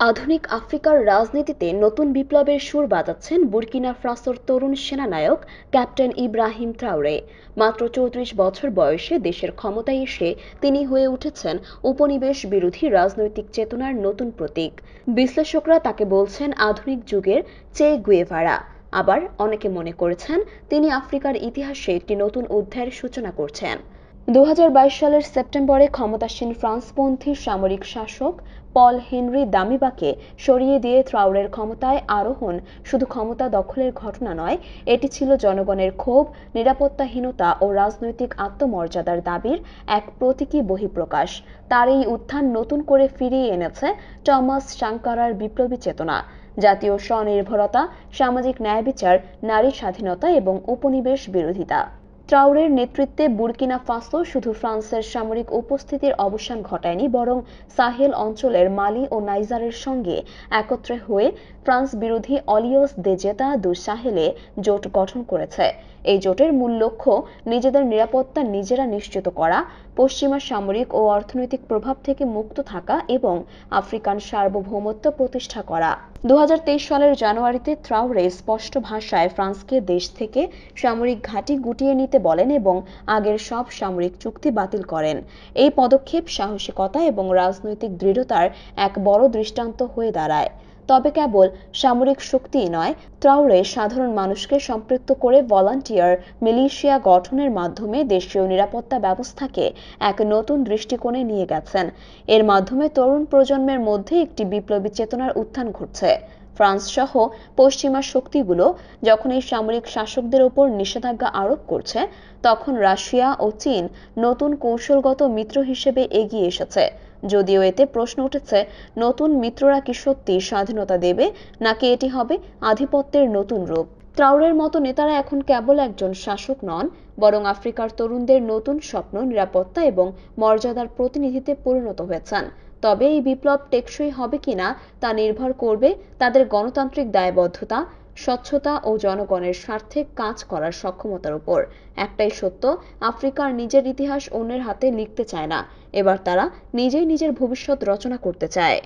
আধুনিক আফ্রিকার রাজনীতিতে নতুন বিপ্লবের সুর বাজাচ্ছেন বুর্কিনা ফাসোর তরুণ সেনানায়ক ক্যাপ্টেন ইব্রাহিম ট্রাওরে। মাত্র ৩৪ বছর বয়সে দেশের ক্ষমতায় এসে তিনি হয়ে উঠেছেন উপনিবেশ বিরোধী রাজনৈতিক চেতনার নতুন প্রতীক। বিশ্লেষকরা তাকে বলছেন আধুনিক যুগের চে গুয়েভারা। আবার অনেকে মনে করেছেন তিনি আফ্রিকার ইতিহাসে একটি নতুন অধ্যায়ের সূচনা করছেন। ২০২২ সালের সেপ্টেম্বরে ক্ষমতাসীন ফ্রান্সপন্থী সামরিক শাসক পল হেনরি দামিবাকে সরিয়ে দিয়ে ট্রাওরের ক্ষমতায় আরোহণ শুধু ক্ষমতা দখলের ঘটনা নয়, এটি ছিল জনগণের ক্ষোভ, নিরাপত্তাহীনতা ও রাজনৈতিক আত্মমর্যাদার দাবির এক প্রতীকী বহিঃপ্রকাশ। তার এই উত্থান নতুন করে ফিরিয়ে এনেছে টমাস সাঙ্কারার বিপ্লবী চেতনা, জাতীয় স্বনির্ভরতা, সামাজিক ন্যায়বিচার, নারী স্বাধীনতা এবং উপনিবেশ বিরোধিতা। ট্রাওরের নেতৃত্বে বুর্কিনা ফাসো শুধু ফ্রান্সের সামরিক উপস্থিতির অবসান ঘটায়নি, বরং সাহেল অঞ্চলের মালি ও নাইজারের সঙ্গে একত্রে হয়ে ফ্রান্স বিরোধী অলিয়স দে জেতা দু সাহেলে জোট গঠন করেছে। এই জোটের মূল লক্ষ্য নিজেদের নিরাপত্তা নিজেরা নিশ্চিত করা, পশ্চিমা সামরিক ও অর্থনৈতিক প্রভাব থেকে মুক্ত থাকা এবং আফ্রিকান সার্বভৌমত্ব প্রতিষ্ঠা করা। ২০২৩ সালের জানুয়ারিতে ট্রাওরে স্পষ্ট ভাষায় ফ্রান্সকে দেশ থেকে সামরিক ঘাঁটি গুটিয়ে নিতে বলেন এবং আগের সব সামরিক চুক্তি বাতিল করেন। এই পদক্ষেপ সাহসিকতা এবং রাজনৈতিক দৃঢ়তার এক বড় দৃষ্টান্ত হয়ে দাঁড়ায়। তবে কেবল সামরিক শক্তিই নয়, ট্রাওরে সাধারণ মানুষকে সম্পৃক্ত করে ভলান্টিয়ার মিলিশিয়া গঠনের মাধ্যমে দেশীয় নিরাপত্তা ব্যবস্থাকে এক নতুন দৃষ্টিকোণে নিয়ে গেছেন। এর মাধ্যমে তরুণ প্রজন্মের মধ্যে একটি বিপ্লবী চেতনার উত্থান ঘটছে। ফ্রান্স সহ পশ্চিমা শক্তিগুলো যখন এই সামরিক শাসকদের ওপর নিষেধাজ্ঞা আরোপ করছে, তখন রাশিয়া ও চীন নতুন কৌশলগত মিত্র হিসেবে এগিয়ে এসেছে। যদিও এতে প্রশ্ন উঠেছে, নতুন মিত্ররা কি সত্যি স্বাধীনতা দেবে, নাকি এটি হবে আধিপত্যের নতুন রূপ। ট্রাওরের মতো নেতারা এখন কেবল একজন শাসক নন, বরং আফ্রিকার তরুণদের নতুন স্বপ্ন, নিরাপত্তা এবং মর্যাদার প্রতিনিধিতে পরিণত হয়েছেন। তবে এই বিপ্লব টেকসই হবে কিনা তা নির্ভর করবে তাদের গণতান্ত্রিক দায়বদ্ধতা, স্বচ্ছতা ও জনগণের স্বার্থে কাজ করার সক্ষমতার উপর। একটাই সত্য, আফ্রিকার নিজের ইতিহাস অন্যের হাতে লিখতে চায় না। এবার তারা নিজেই নিজের ভবিষ্যৎ রচনা করতে চায়।